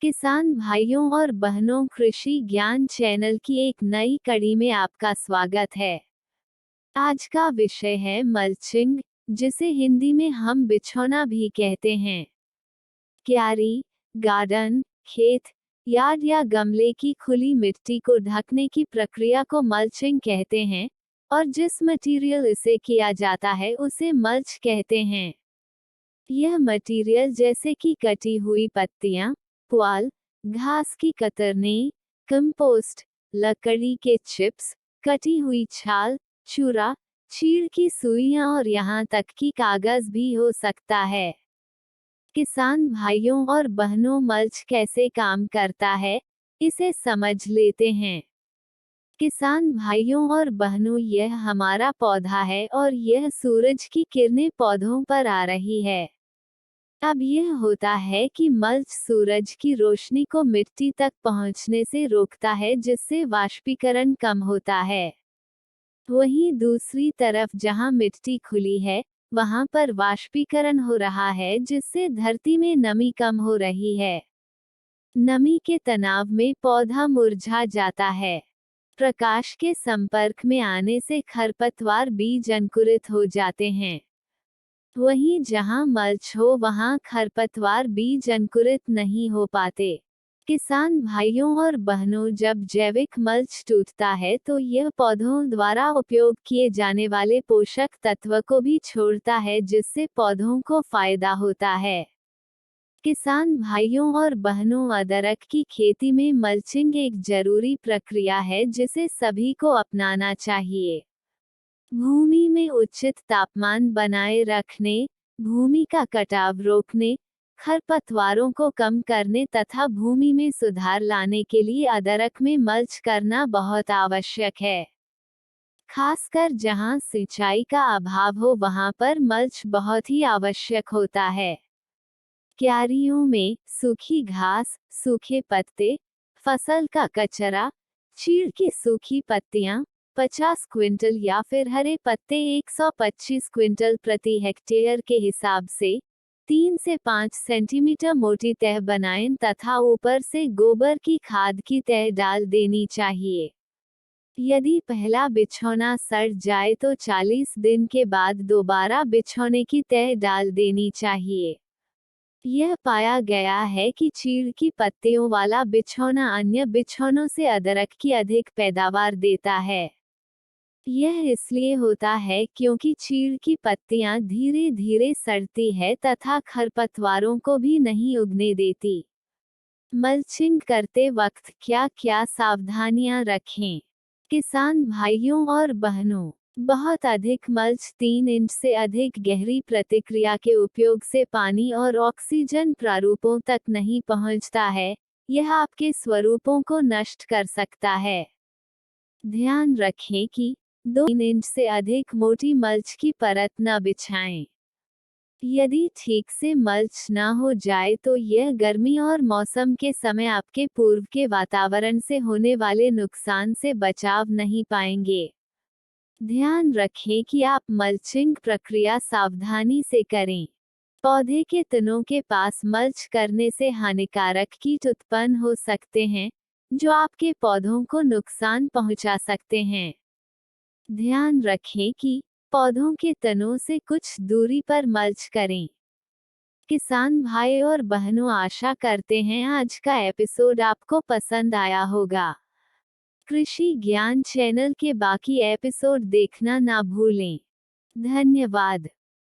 किसान भाइयों और बहनों, कृषि ज्ञान चैनल की एक नई कड़ी में आपका स्वागत है। आज का विषय है मल्चिंग, जिसे हिंदी में हम बिछौना भी कहते हैं। क्यारी, गार्डन, खेत, यार्ड या गमले की खुली मिट्टी को ढकने की प्रक्रिया को मल्चिंग कहते हैं, और जिस मटेरियल इसे किया जाता है उसे मल्च कहते हैं। यह मटेरियल जैसे कि कटी हुई पत्तियां, पुआल, घास की कतरनी, कंपोस्ट, लकड़ी के चिप्स, कटी हुई छाल, चूरा, चीड़ की सुइयां और यहाँ तक कि कागज भी हो सकता है। किसान भाइयों और बहनों, मल्च कैसे काम करता है, इसे समझ लेते हैं। किसान भाइयों और बहनों, यह हमारा पौधा है और यह सूरज की किरणें पौधों पर आ रही है। अब यह होता है कि मल्च सूरज की रोशनी को मिट्टी तक पहुंचने से रोकता है, जिससे वाष्पीकरण कम होता है। वहीं दूसरी तरफ जहां मिट्टी खुली है, वहां पर वाष्पीकरण हो रहा है, जिससे धरती में नमी कम हो रही है। नमी के तनाव में पौधा मुरझा जाता है। प्रकाश के संपर्क में आने से खरपतवार बीज अंकुरित हो जाते हैं। वहीं जहां मल्च हो वहां खरपतवार बीज अंकुरित नहीं हो पाते। किसान भाइयों और बहनों, जब जैविक मल्च टूटता है तो यह पौधों द्वारा उपयोग किए जाने वाले पोषक तत्व को भी छोड़ता है, जिससे पौधों को फायदा होता है। किसान भाइयों और बहनों, अदरक की खेती में मल्चिंग एक जरूरी प्रक्रिया है जिसे सभी को अपनाना चाहिए। भूमि में उचित तापमान बनाए रखने, भूमि का कटाव रोकने, खरपतवारों को कम करने तथा भूमि में सुधार लाने के लिए अदरक में मल्च करना बहुत आवश्यक है। खासकर जहां सिंचाई का अभाव हो, वहां पर मल्च बहुत ही आवश्यक होता है। क्यारियों में सूखी घास, सूखे पत्ते, फसल का कचरा, चीड़ की सूखी पत्तियां, 50 क्विंटल या फिर हरे पत्ते 125 क्विंटल प्रति हेक्टेयर के हिसाब से 3 से 5 सेंटीमीटर मोटी तह बनाएं तथा ऊपर से गोबर की खाद की तह डाल देनी चाहिए। यदि पहला बिछौना सड़ जाए तो 40 दिन के बाद दोबारा बिछौने की तह डाल देनी चाहिए। यह पाया गया है कि चीड़ की पत्तियों वाला बिछौना अन्य बिछौनों से अदरक की अधिक पैदावार देता है। यह इसलिए होता है क्योंकि चीड़ की पत्तियां धीरे धीरे सड़ती है तथा खरपतवारों को भी नहीं उगने देती। मल्चिंग करते वक्त क्या क्या सावधानियां रखें? किसान भाइयों और बहनों, बहुत अधिक मल्च 3 इंच से अधिक गहरी प्रतिक्रिया के उपयोग से पानी और ऑक्सीजन प्रारूपों तक नहीं पहुंचता है। यह आपके स्वरूपों को नष्ट कर सकता है। ध्यान रखें कि 2 इंच से अधिक मोटी मल्च की परत न बिछाएं। यदि ठीक से मल्च न हो जाए तो यह गर्मी और मौसम के समय आपके पूर्व के वातावरण से होने वाले नुकसान से बचाव नहीं पाएंगे। ध्यान रखें कि आप मल्चिंग प्रक्रिया सावधानी से करें। पौधे के तनों के पास मल्च करने से हानिकारक कीट उत्पन्न हो सकते हैं, जो आपके पौधों को नुकसान पहुंचा सकते हैं। ध्यान रखें कि पौधों के तनों से कुछ दूरी पर मल्च करें। किसान भाई और बहनों, आशा करते हैं आज का एपिसोड आपको पसंद आया होगा। कृषि ज्ञान चैनल के बाकी एपिसोड देखना ना भूलें। धन्यवाद।